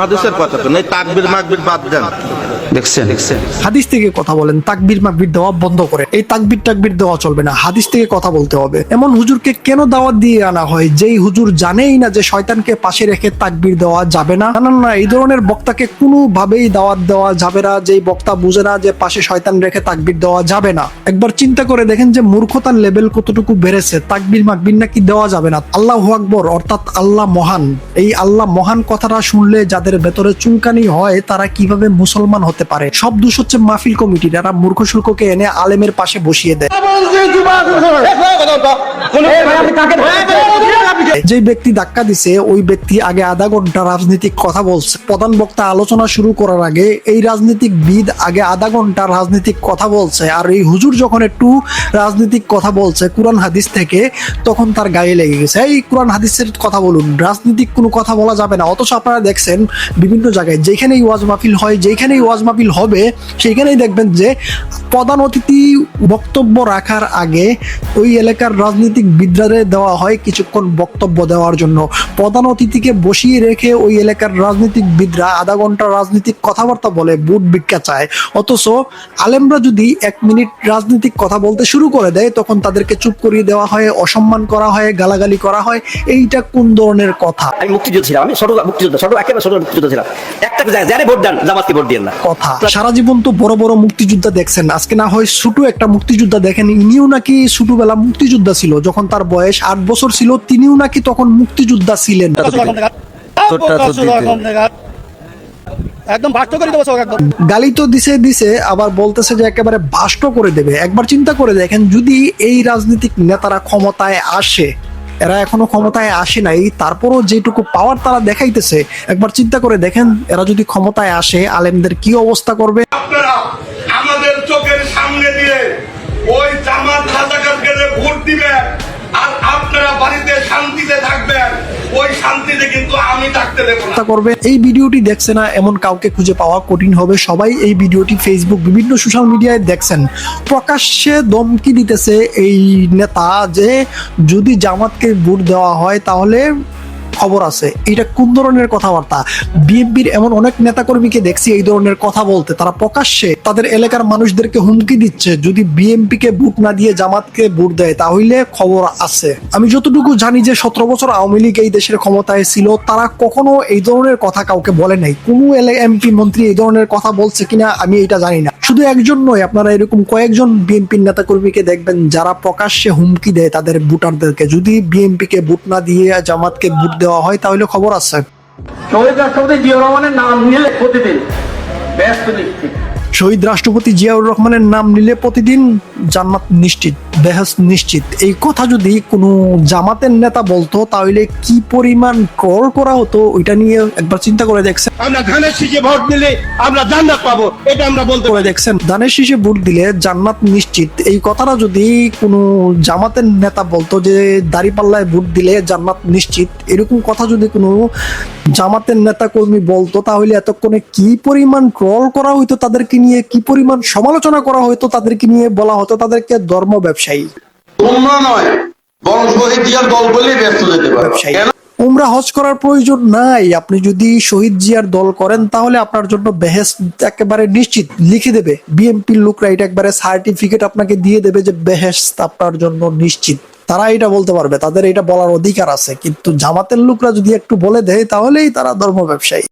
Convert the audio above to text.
হাদিসের কথা তো নেই, তাকবীর মাকবীর বাদ দেন। দেখছেন হাদিস থেকে কথা বলেন, তাকবীর মাকবীর দেওয়া বন্ধ করে। এই তাকবীর টাকবীর দেওয়া চলবে না, হাদিস থেকে কথা বলতে হবে। এমন হুজুরকে কেন দাওয়াত দিয়ে আনা হয় যেই হুজুর জানেই না যে শয়তানকে পাশে রেখে তাকবীর দেওয়া যাবে না? না, এই ধরনের বক্তাকে কোনোভাবেই দাওয়াত দেওয়া যাবে না, যেই বক্তা বুঝে না যে পাশে শয়তান রেখে তাকবীর দেওয়া যাবে না। একবার চিন্তা করে দেখেন যে মূর্খতার লেভেল কতটুকু বেড়েছে। তাকবীর মাকবীর নাকি দেওয়া যাবে না। আল্লাহু আকবার অর্থাৎ আল্লাহ মহান, এই আল্লাহ মহান কথাটা শুনলে যাদের ভেতরে চুলকানি হয় তারা কিভাবে মুসলমান হতে পারে? সব দোষ হচ্ছে মাহফিল কমিটির, যারা মূর্খ শুল্ককে এনে আলেমের পাশে বসিয়ে দেয়। যে ব্যক্তি ধাক্কা দিছে ওই ব্যক্তি আগে আধা ঘন্টা রাজনৈতিক কথা বলছে। প্রধান বক্তা আলোচনা শুরু করার আগে এই রাজনীতিকবিদ আগে আধা ঘন্টা রাজনৈতিক কথা বলছে, আর এই হুজুর যখন একটু রাজনৈতিক কথা বলছে কোরআন হাদিস থেকে, তখন তার গায়ে লেগে গেছে। এই কোরআন হাদিসের কথা বলুন, রাজনৈতিক কোনো কথা বলা যাবে না। অথচ আপনারা দেখছেন বিভিন্ন জায়গায় যেখানেই ওয়াজ মাহফিল হয়, যেখানেই ওয়াজ মাহফিল হবে সেইখানেই দেখবেন যে প্রধান অতিথি বক্তব্য রাখার আগে ওই এলাকার রাজনৈতিক বিদ্রারে দেওয়া হয় কিছুক্ষণ বক্তব্য দেওয়ার জন্য। প্রধান অতিথিকে বসিয়ে রেখে ওই এলাকার রাজনৈতিক বিদ্রা আধা ঘন্টা রাজনৈতিক কথাবার্তা বলে, বুট ভিক্ষা চায়। অথচ আলেমরা যদি 1 মিনিট রাজনৈতিক কথা বলতে শুরু করে দেয় তখন তাদেরকে চুপ করিয়ে দেওয়া হয়, অসম্মান করা হয়, গালাগালি করা হয়। এইটা কোন ধরনের কথা? আমি মুক্তিযুদ্ধ ছিলাম, আমি ছোট মুক্তিযোদ্ধা, একেবারে ছোট মুক্তিযোদ্ধা ছিলাম। একটা যারে ভোট দেন জামাতকে ভোট দিয়েন না কথা। সারা জীবন তো বড় বড় মুক্তিযোদ্ধা দেখছেন, আজকে না হয় ছোট একটা মুক্তিযোদ্ধা দেখেন। ইনিও নাকি ছোটবেলা মুক্তিযোদ্ধা ছিল, যখন তার বয়স 8 বছর ছিল তিনিও নাকি তখন মুক্তিযোদ্ধা ছিলেন। একদম বাষ্ট করে দেবো একদম। গালি তো দিছে আবার বলতেছে যে একেবারে বাষ্ট করে দেবে। একবার চিন্তা করে দেখেন, যদি এই রাজনৈতিক নেতারা ক্ষমতায় আসে, এরা এখনো ক্ষমতায় আসে নাই, তারপরও যেটুকু পাওয়ার তারা দেখাইতেছে, একবার চিন্তা করে দেখেন এরা যদি ক্ষমতায় আসে আলেমদের কি অবস্থা করবে। আপনারা আমাদের চোখের সামনে দিয়ে ওই জামাত রাজাকারকে ভোট দিবেন আর আপনারা বাড়িতে শান্তিতে থাকবেন, ওই শান্তিতে কিন্তু আমি থাকতে দেব না। করবে এই ভিডিওটি দেখছে না এমন কাউকে খুঁজে পাওয়া কঠিন হবে। সবাই এই ভিডিওটি ফেসবুক বিভিন্ন সোশ্যাল মিডিয়ায় দেখছেন। প্রকাশ্যে ধমকি দিতেছে এই নেতা যে যদি জামাতকে ভোট দেওয়া হয় তাহলে খবর আছে। এটা কোন ধরনের কথাবার্তা? বিএনপির এমন অনেক নেতাকর্মীকে দেখছি এই ধরনের কথা বলতে। তারা প্রকাশ্যে তাদের এলাকার মানুষদেরকে হুমকি দিচ্ছে যদি বিএনপিকে ভোট না দিয়ে জামাতকে ভোট দেয় তাহলে খবর আছে। আমি যতটুকু জানি যে 17 বছর আওয়ামী লীগ এই দেশের ক্ষমতায় ছিল, তারা কখনো এই ধরনের কথা কাউকে বলে নাই। কোনো এমপি মন্ত্রী এই ধরনের কথা বলছে কিনা আমি এটা জানি না। শুধু একজন নয়, আপনারা এরকম কয়েকজন বিএনপির নেতাকর্মীকে দেখবেন যারা প্রকাশ্যে হুমকি দেয় তাদের ভোটারদেরকে যদি বিএনপিকে ভোট না দিয়ে জামাতকে ভোট দেওয়া হয় তাহলে খবর আছে। শহীদ রাষ্ট্রপতি জিয়াউর রহমানের নাম নিলে প্রতিদিন ব্যস্ত নিশ্চিত। শহীদ রাষ্ট্রপতি জিয়াউর রহমানের নাম নিলে প্রতিদিন জান্নাত নিশ্চিত, বেহেশত নিশ্চিত। এই কথা যদি কোনো জামাতের নেতা বলতো তাহলে কি পরিমাণ ট্রল করা হতো, ওইটা নিয়ে একবার চিন্তা করে দেখছেন? আমরা ধানের শীষে ভোট দিলে আমরা জান্নাত পাবো, এটা আমরা বলতে করে দেখছেন? ধানের শীষে ভোট দিলে জান্নাত নিশ্চিত, এই কথাটা যদি কোনো জামাতের নেতা বলতো যে দাঁড়িপাল্লায় ভোট দিলে জান্নাত নিশ্চিত, এরকম কথা যদি কোনো জামাতের নেতা কর্মী বলতো তাহলে এতক্ষণে কি পরিমাণ ট্রল করা হইতো তাদেরকে নিয়ে, কি পরিমাণ সমালোচনা করা হইতো তাদেরকে নিয়ে। বলা হতো তাদেরকে ধর্ম ব্যবসায়ী। উমরা হজ করার প্রয়োজন নাই। আপনি যদি শহীদ জিয়ার দল করেন তাহলে আপনার জন্য বেহেশত একেবারে নিশ্চিত, লিখে দেবে বিএনপির লোকরা। এটা একবারে সার্টিফিকেট আপনাকে দিয়ে দেবে যে বেহেশত আপনার জন্য নিশ্চিত। তারা এটা বলতে পারবে, তাদের এটা বলার অধিকার আছে। কিন্তু জামাতের লোকরা যদি একটু বলে দেয় তাহলেই তারা ধর্ম ব্যবসায়ী।